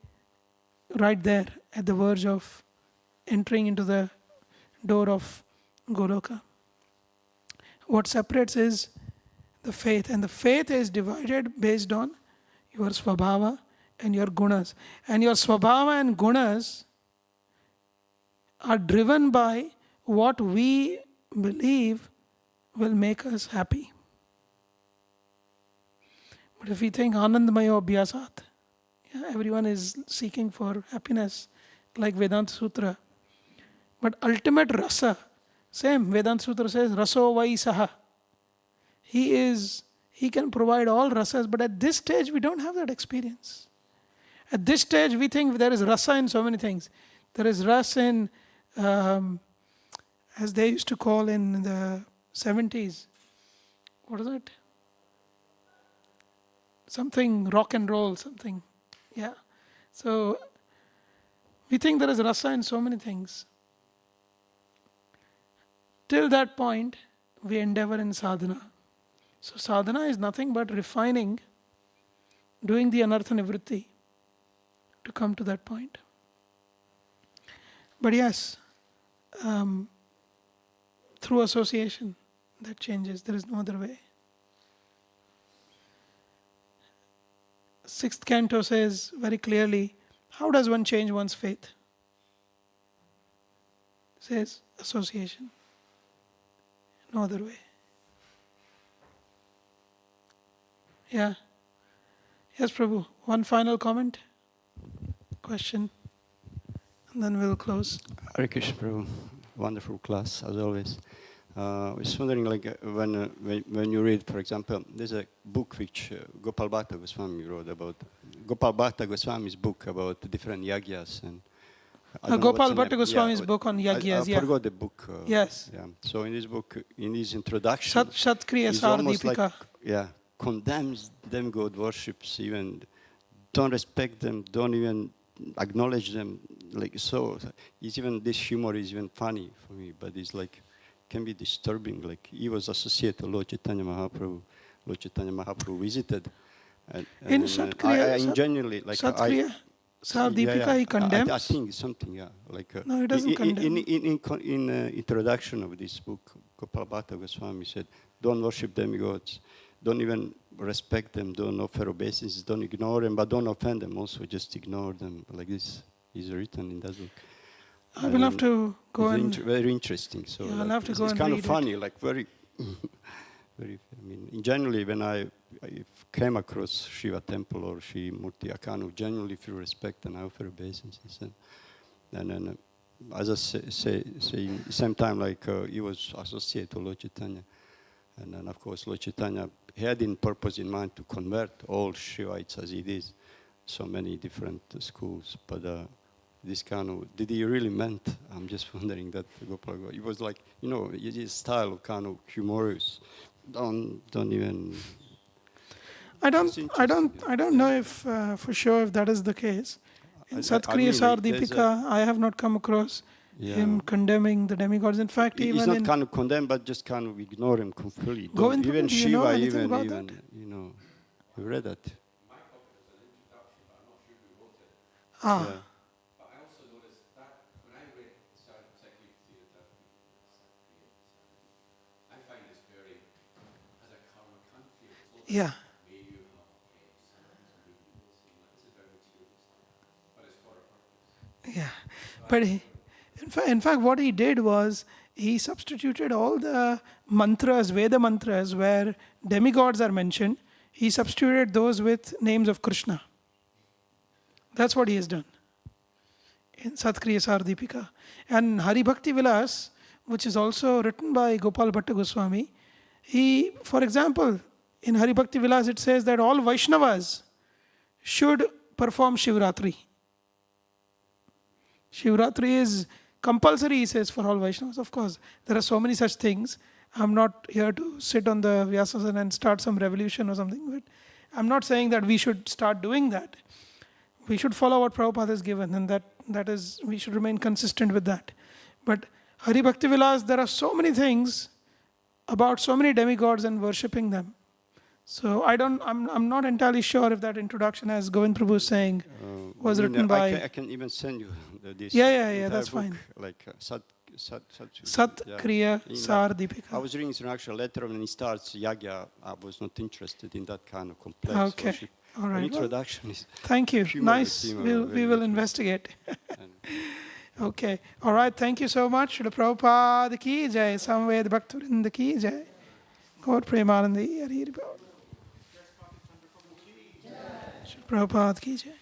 right there at the verge of entering into the door of Goloka. What separates is the faith, and the faith is divided based on your swabhava and your gunas. And your swabhava and gunas are driven by what we believe will make us happy. But if we think Anandamayo Abhyasat, everyone is seeking for happiness, like Vedanta Sutra. But ultimate rasa, same, Vedanta Sutra says, raso vai saha. He can provide all rasas, but at this stage we don't have that experience. At this stage we think there is rasa in so many things. There is rasa in, as they used to call in the 70s, what is it? Something rock and roll, something. Yeah. So we think there is rasa in so many things. Till that point, we endeavor in sadhana. So sadhana is nothing but refining, doing the anartha nivritti to come to that point. But yes, through association, that changes. There is no other way. 6th canto says very clearly, how does one change one's faith? It says association. No other way. Yeah. Yes, Prabhu. One final comment, question, and then we'll close. Hare Krishna, Prabhu. Wonderful class, as always. I was wondering, like, when you read, for example, there's a book which Gopal Bhatta Goswami wrote about, Gopal Bhatta Goswami's book about different yagyas. And Gopal Bhatta Goswami's book on yagyas, I forgot the book. Yes. Yeah. So in this book, in his introduction, Caitanya-Caritāmṛta Madhya. Yeah, condemns demigod worships, even don't respect them, don't even acknowledge them. Like, so, it's even, this humor is even funny for me, but it's like, can be disturbing. Like, he was associated to Lord Chaitanya Mahaprabhu. Lord Chaitanya Mahaprabhu visited. And in Satkriya, genuinely, like, Deepika, he condemns. I think something, yeah. Like, no, he doesn't condemn. In introduction of this book, Gopal Bhatta Goswami said, don't worship demigods, don't even respect them, don't offer obeisances, don't ignore them, but don't offend them also, just ignore them. Like this is written in that book. I will have to go and... very interesting. So yeah, I'll have to go and it's kind read of funny, like very, very, I mean, generally when I came across Shiva temple or Shri Murti, I kind of genuinely feel respect and I offer obeisances. And then, as I say, at the same time, like he was associated to Lord Chaitanya. And then, of course, Lord Chaitanya had in purpose in mind to convert all Shivites as he did, so many different schools. But this kind of, did he really meant? I'm just wondering that Gopal. It was like, you know, his style of kind of humorous. Don't even. I don't know if for sure if that is the case. In Satkriya Deepika, I have not come across him condemning the demigods. In fact, he's not kind of condemn, but just kind of ignore him completely. Even Shiva, even you know, you read that. Ah. Yeah. But I also noticed that when I read Caitanya-Caritāmṛta Madhya, I find this very, as a karma country, Yeah. maybe you have something to read this, this is very materialistic, but it's for a purpose. Yeah. But in fact, what he did was, he substituted all the mantras, Veda mantras, where demigods are mentioned, he substituted those with names of Krishna. That's what he has done in Satkriya Deepika. And Hari Bhakti Vilas, which is also written by Gopal Bhatta Goswami, he, for example, in Hari Bhakti Vilas it says that all Vaishnavas should perform Shivratri. Shivratri is compulsory, he says, for all Vaishnavas. Of course, there are so many such things. I'm not here to sit on the Vyasasana and start some revolution or something, but I'm not saying that we should start doing that. We should follow what Prabhupada has given, and that is, we should remain consistent with that. But Hari Bhakti Vilas, there are so many things about so many demigods and worshipping them. So I'm not entirely sure if that introduction, as Govind Prabhu is saying, was written by. I can even send you this. Yeah, that's book, fine. Like Sat yeah. Kriya Sar I Deepika. was reading an actual letter when he starts Yagya. I was not interested in that kind of complex Okay, worship. all right. The introduction is. Thank you. Humor, Nice. humor, We will investigate. And Okay. All right. Thank you so much. Srila Prabhupada ki jai. Samved Bhaktivinoda ki jai. Gaur Premanandi Hari Hari Bol. Srila Prabhupada ki jai.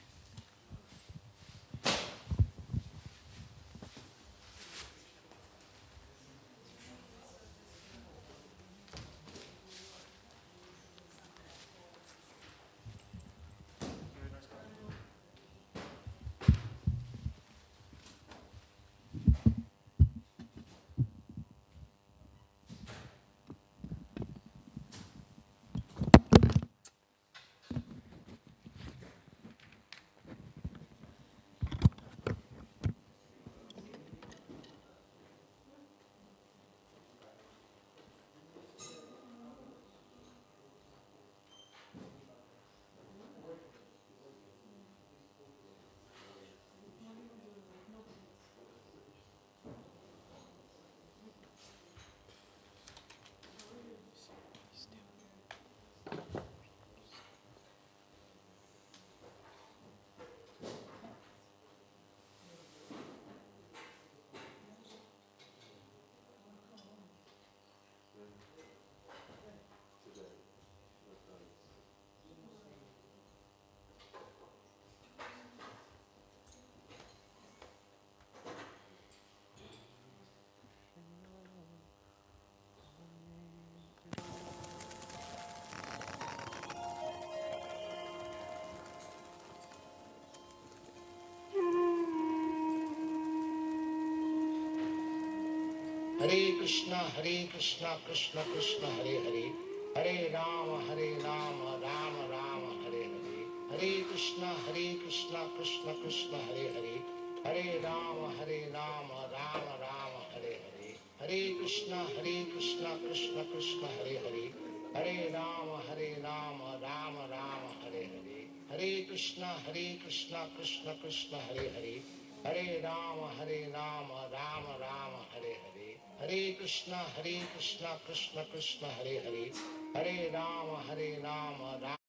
Hare Krishna, Krishna Krishna, Hare Hare, Hare Rama, Rama Rama, Hare Hare. Hare Krishna, Krishna Krishna, Hare Hare, Hare Rama, Rama Rama, Hare Hare. Hare Krishna, Krishna Krishna, Hare Hare, Hare Rama, Rama Rama, Hare Hare. Hare Krishna, Krishna Hare Hare, Hare Rama, Rama Rama, Hare Hare. Hare Krishna, Krishna Krishna, Hare Hare, Hare Rama, Rama.